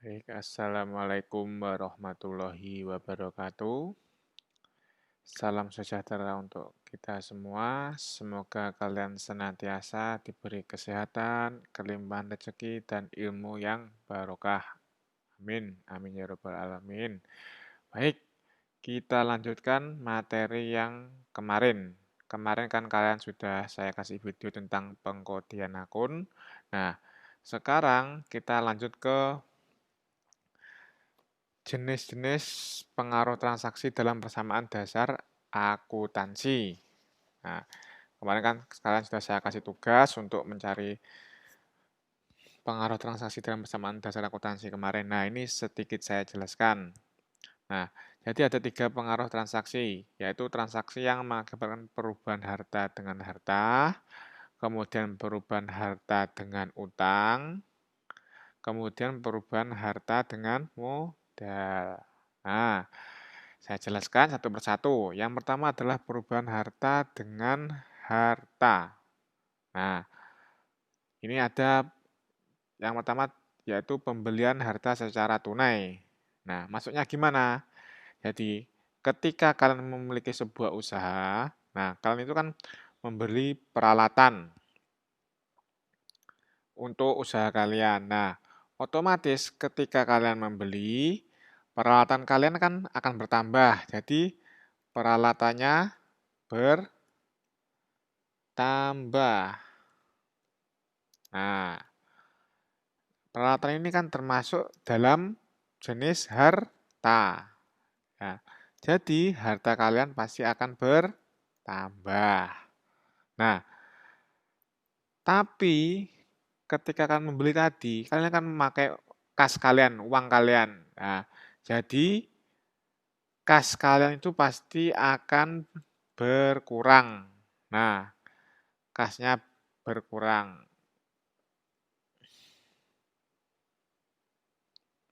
Baik, Assalamualaikum warahmatullahi wabarakatuh. Salam sejahtera untuk kita semua. Semoga kalian senantiasa diberi kesehatan, kelimpahan rezeki, dan ilmu yang barokah. Amin. Amin ya robbal alamin. Baik, kita lanjutkan materi yang kemarin. Kemarin kan kalian sudah saya kasih video tentang pengkodian akun. Nah, sekarang kita lanjut ke jenis-jenis pengaruh transaksi dalam persamaan dasar akuntansi. Nah, kemarin kan kalian sudah saya kasih tugas untuk mencari pengaruh transaksi dalam persamaan dasar akuntansi kemarin. Nah, ini sedikit saya jelaskan. Nah, jadi ada 3 pengaruh transaksi, yaitu transaksi yang mengakibatkan perubahan harta dengan harta, kemudian perubahan harta dengan utang, kemudian perubahan harta dengan modal. Nah, saya jelaskan satu persatu. Yang pertama adalah perubahan harta dengan harta. Nah, ini ada yang pertama yaitu pembelian harta secara tunai. Nah, maksudnya gimana? Jadi, ketika kalian memiliki sebuah usaha, nah kalian itu kan membeli peralatan untuk usaha kalian. Nah, otomatis ketika kalian membeli, peralatan kalian kan akan bertambah. Jadi, peralatannya bertambah. Nah, peralatan ini kan termasuk dalam jenis harta. Nah, jadi, harta kalian pasti akan bertambah. Nah, tapi ketika kalian membeli tadi, kalian akan memakai kas kalian, uang kalian. Nah, jadi kas kalian itu pasti akan berkurang. Nah, kasnya berkurang.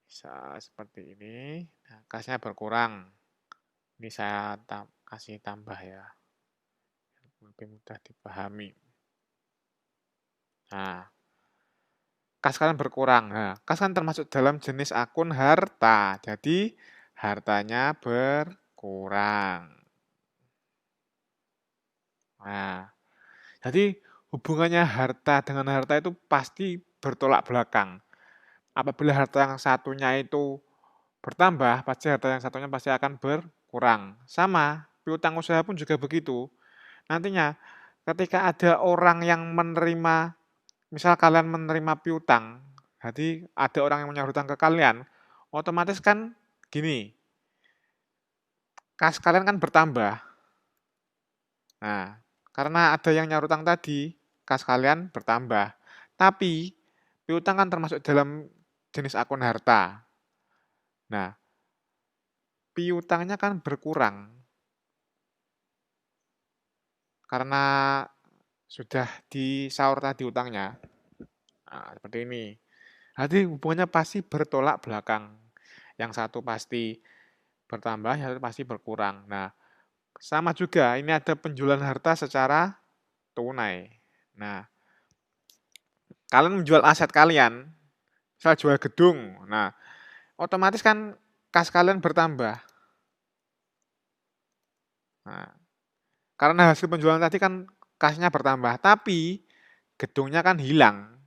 Bisa seperti ini. Nah, kasnya berkurang. Ini saya kasih tambah ya, lebih mudah dipahami. Nah, kas kalian berkurang. Nah, kas kan termasuk dalam jenis akun harta. Jadi, hartanya berkurang. Nah, jadi hubungannya harta dengan harta itu pasti bertolak belakang. Apabila harta yang satunya itu bertambah, pasti harta yang satunya pasti akan berkurang. Sama, piutang usaha pun juga begitu. Nantinya, ketika ada orang yang menerima, misal kalian menerima piutang, jadi ada orang yang menyaur hutang ke kalian, otomatis kan gini, kas kalian kan bertambah. Nah, karena ada yang nyaur hutang tadi, kas kalian bertambah. Tapi, piutang kan termasuk dalam jenis akun harta. Nah, piutangnya kan berkurang karena sudah disaur tadi utangnya. Nah, seperti ini. Jadi hubungannya pasti bertolak belakang. Yang satu pasti bertambah, yang satu pasti berkurang. Nah, sama juga ini ada penjualan harta secara tunai. Nah, kalian menjual aset kalian, misal jual gedung. Nah, otomatis kan kas kalian bertambah. Nah, karena hasil penjualan tadi kan kasnya bertambah, tapi gedungnya kan hilang.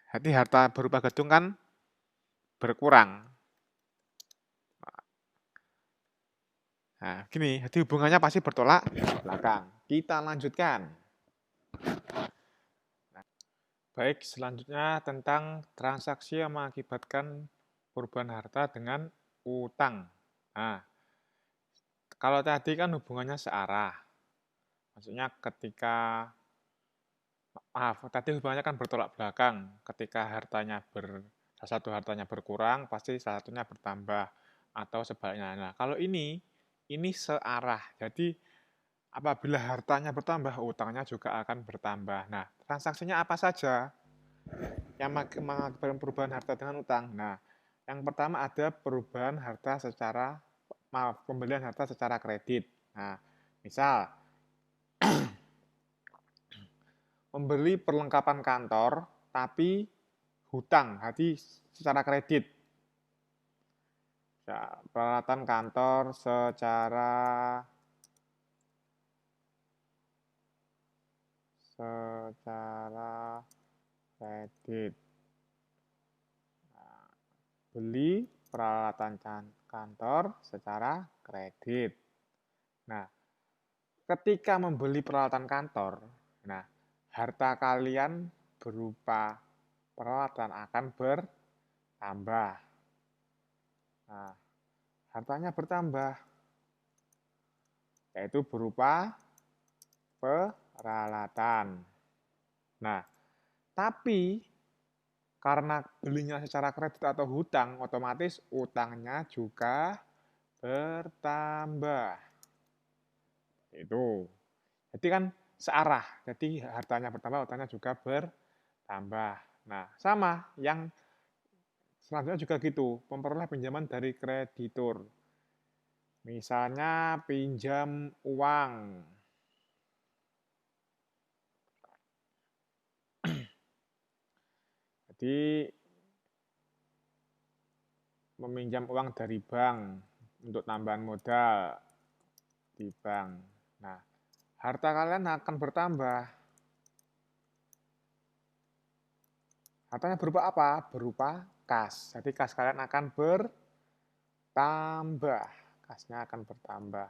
Jadi harta berupa gedung kan berkurang. Nah, gini, jadi hubungannya pasti bertolak belakang. Kita lanjutkan. Baik, selanjutnya tentang transaksi yang mengakibatkan perubahan harta dengan utang. Nah, kalau tadi kan hubungannya searah. Maksudnya ketika, maaf, tadi hubungannya kan bertolak belakang. Ketika salah satu hartanya berkurang, pasti salah satunya bertambah. Atau sebaliknya. Nah, kalau ini searah. Jadi, apabila hartanya bertambah, utangnya juga akan bertambah. Nah, transaksinya apa saja yang mengakibatkan perubahan harta dengan utang? Nah, yang pertama ada perubahan harta pembelian harta secara kredit. Nah, misal membeli perlengkapan kantor tapi hutang, jadi secara kredit. Ya, peralatan kantor secara kredit. Nah, beli peralatan kantor secara kredit. Nah, ketika membeli peralatan kantor, nah, harta kalian berupa peralatan akan bertambah. Nah, hartanya bertambah, yaitu berupa peralatan. Nah, tapi karena belinya secara kredit atau hutang, otomatis utangnya juga bertambah. Itu. Jadi kan searah. Jadi hartanya bertambah, utangnya juga bertambah. Nah, sama yang selanjutnya juga gitu, memperoleh pinjaman dari kreditur. Misalnya pinjam uang. Jadi meminjam uang dari bank untuk tambahan modal di bank. Nah, harta kalian akan bertambah. Hartanya berupa apa? Berupa kas. Jadi kas kalian akan bertambah. Kasnya akan bertambah.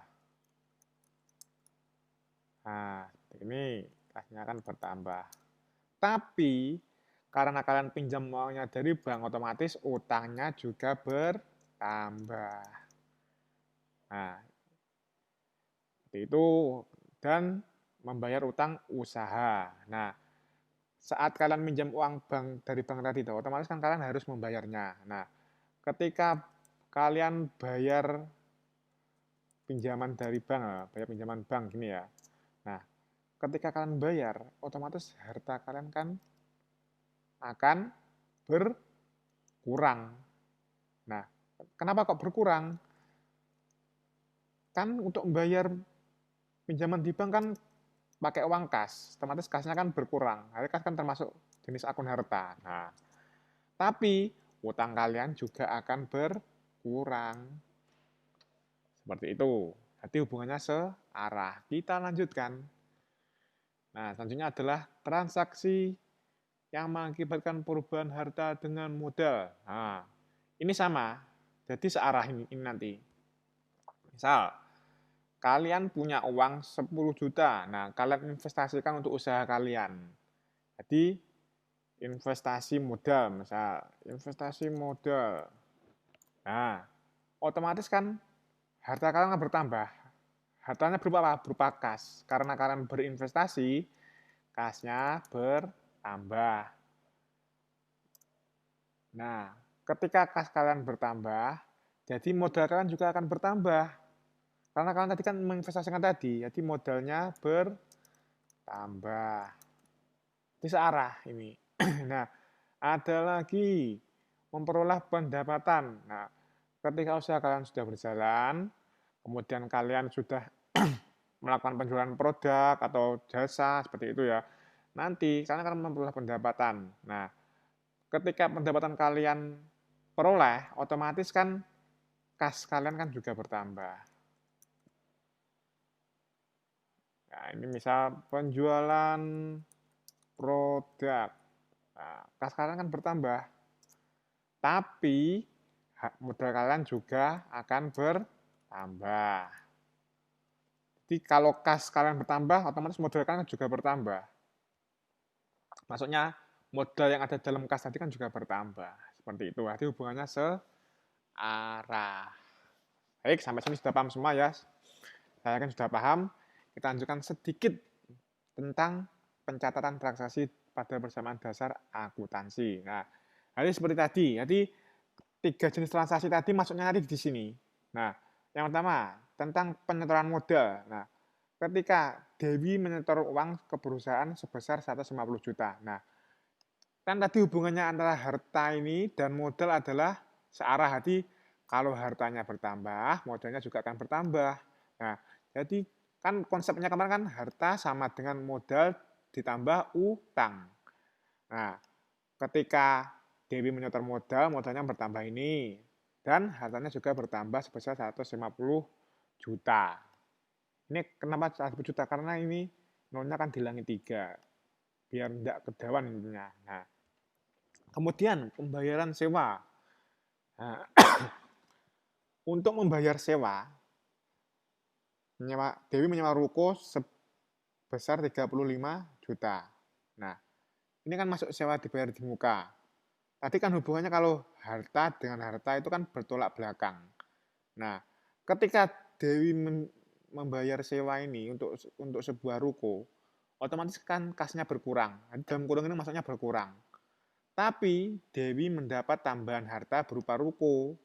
Nah, ini kasnya akan bertambah. Tapi karena kalian pinjam uangnya dari bank, otomatis utangnya juga bertambah. Nah, itu dan membayar utang usaha. Nah, saat kalian minjam uang dari bank tadi, otomatis kan kalian harus membayarnya. Nah, ketika kalian bayar pinjaman dari bank, bayar pinjaman bank gini ya. Nah, ketika kalian bayar, otomatis harta kalian kan akan berkurang. Nah, kenapa kok berkurang? Kan untuk membayar pinjaman di bank kan pakai uang kas, otomatis kasnya kan berkurang. Nah, kas kan termasuk jenis akun harta. Nah, tapi utang kalian juga akan berkurang. Seperti itu. Jadi hubungannya searah. Kita lanjutkan. Nah, selanjutnya adalah transaksi yang mengakibatkan perubahan harta dengan modal. Nah, ini sama. Jadi searah ini nanti. Misal, kalian punya uang 10 juta. Nah, kalian investasikan untuk usaha kalian. Jadi, investasi modal, misal. Investasi modal. Nah, otomatis kan harta kalian akan bertambah. Hartanya berupa apa? Berupa kas. Karena kalian berinvestasi, kasnya bertambah. Nah, ketika kas kalian bertambah, jadi modal kalian juga akan bertambah. Karena kalian tadi kan menginvestasikan tadi, jadi modalnya bertambah. Ini searah ini. Nah, ada lagi memperoleh pendapatan. Nah, ketika usaha kalian sudah berjalan, kemudian kalian sudah melakukan penjualan produk atau jasa seperti itu ya, nanti kalian akan memperoleh pendapatan. Nah, ketika pendapatan kalian peroleh, otomatis kan kas kalian kan juga bertambah. Nah, ini misal penjualan produk. Nah, kas kalian kan bertambah. Tapi modal kalian juga akan bertambah. Jadi kalau kas kalian bertambah, otomatis modal kalian juga bertambah. Maksudnya modal yang ada dalam kas tadi kan juga bertambah. Seperti itu. Jadi hubungannya searah. Baik, sampai sini sudah paham semua ya. Saya kan sudah paham. Kita lanjutkan sedikit tentang pencatatan transaksi pada persamaan dasar akuntansi. Nah, jadi seperti tadi. Jadi 3 jenis transaksi tadi masuknya nanti di sini. Nah, yang pertama tentang penyetoran modal. Nah, ketika Dewi menyetor uang ke perusahaan sebesar 150 juta. Nah, kan tadi hubungannya antara harta ini dan modal adalah searah. Jadi kalau hartanya bertambah, modalnya juga akan bertambah. Nah, jadi kan konsepnya kemarin kan harta sama dengan modal ditambah utang. Nah, ketika Dewi menyetor modal, modalnya bertambah ini. Dan hartanya juga bertambah sebesar 150 juta. Ini kenapa 150 juta? Karena ini nolnya kan dihilangin 3. Biar tidak kedawan intinya. Nah, kemudian pembayaran sewa. Nah, untuk membayar sewa, Dewi menyewa ruko sebesar 35 juta. Nah, ini kan masuk sewa dibayar di muka. Tadi kan hubungannya kalau harta dengan harta itu kan bertolak belakang. Nah, ketika Dewi membayar sewa ini untuk sebuah ruko, otomatis kan kasnya berkurang. Dalam kurung ini maksudnya berkurang. Tapi Dewi mendapat tambahan harta berupa ruko.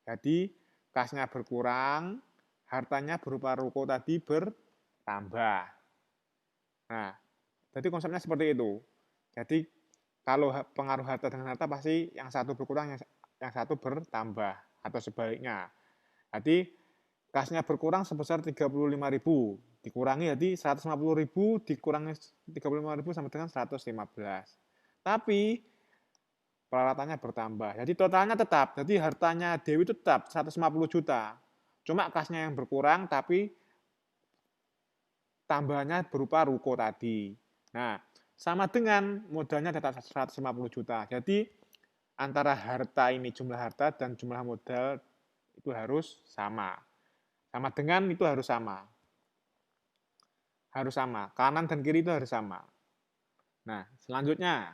Jadi kasnya berkurang, hartanya berupa ruko tadi bertambah. Nah, jadi konsepnya seperti itu. Jadi kalau pengaruh harta dengan harta pasti yang satu berkurang, yang satu bertambah atau sebaliknya. Jadi kasnya berkurang sebesar 35.000, dikurangi jadi 150.000 dikurangi 35.000 sama dengan 115. Tapi peralatannya bertambah. Jadi totalnya tetap. Jadi hartanya Dewi itu tetap 150 juta. Cuma kasnya yang berkurang tapi tambahannya berupa ruko tadi. Nah, sama dengan modalnya tetap 150 juta. Jadi antara harta ini, jumlah harta dan jumlah modal itu harus sama. Sama dengan itu harus sama. Harus sama. Kanan dan kiri itu harus sama. Nah, selanjutnya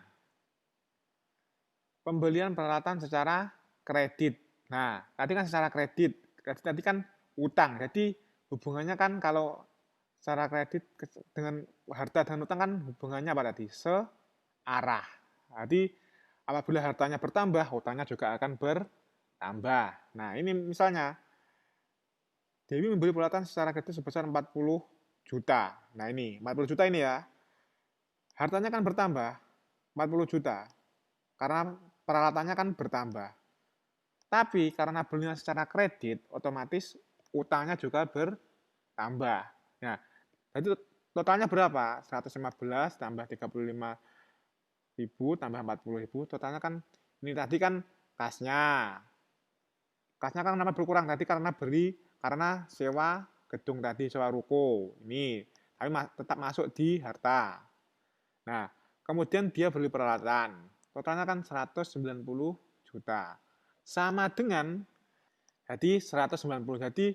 pembelian peralatan secara kredit. Nah, tadi kan secara kredit. Kredit tadi kan utang. Jadi hubungannya kan kalau secara kredit dengan harta dan utang kan hubungannya apa tadi? Searah. Jadi apabila hartanya bertambah, utangnya juga akan bertambah. Nah, ini misalnya Dewi membeli peralatan secara kredit sebesar 40 juta. Nah, ini 40 juta ini ya. Hartanya kan bertambah 40 juta. Karena peralatannya kan bertambah. Tapi karena belinya secara kredit, otomatis utangnya juga bertambah. Nah, jadi totalnya berapa? 115 tambah 35.000 tambah 40.000, totalnya kan ini tadi kan kasnya. Kasnya kan kenapa berkurang tadi karena sewa gedung tadi, sewa ruko. Ini tapi tetap masuk di harta. Nah, kemudian dia beli peralatan. Totalnya kan 190 juta. Sama dengan jadi 190. Jadi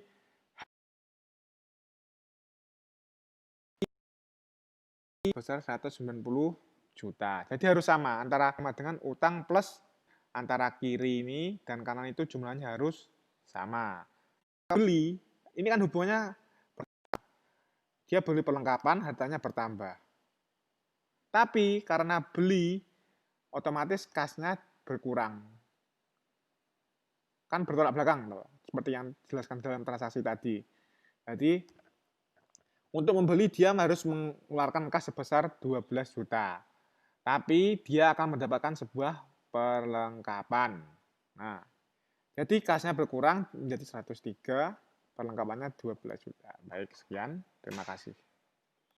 besar 190 juta. Jadi harus sama antara sama dengan utang plus antara kiri ini dan kanan itu jumlahnya harus sama. Beli, ini kan hubungannya dia beli perlengkapan, hartanya bertambah. Tapi karena beli, otomatis kasnya berkurang. Kan bertolak belakang, loh, seperti yang dijelaskan dalam transaksi tadi. Jadi, untuk membeli dia harus mengeluarkan kas sebesar 12 juta. Tapi dia akan mendapatkan sebuah perlengkapan. Nah, jadi kasnya berkurang menjadi 103, perlengkapannya 12 juta. Baik, sekian. Terima kasih.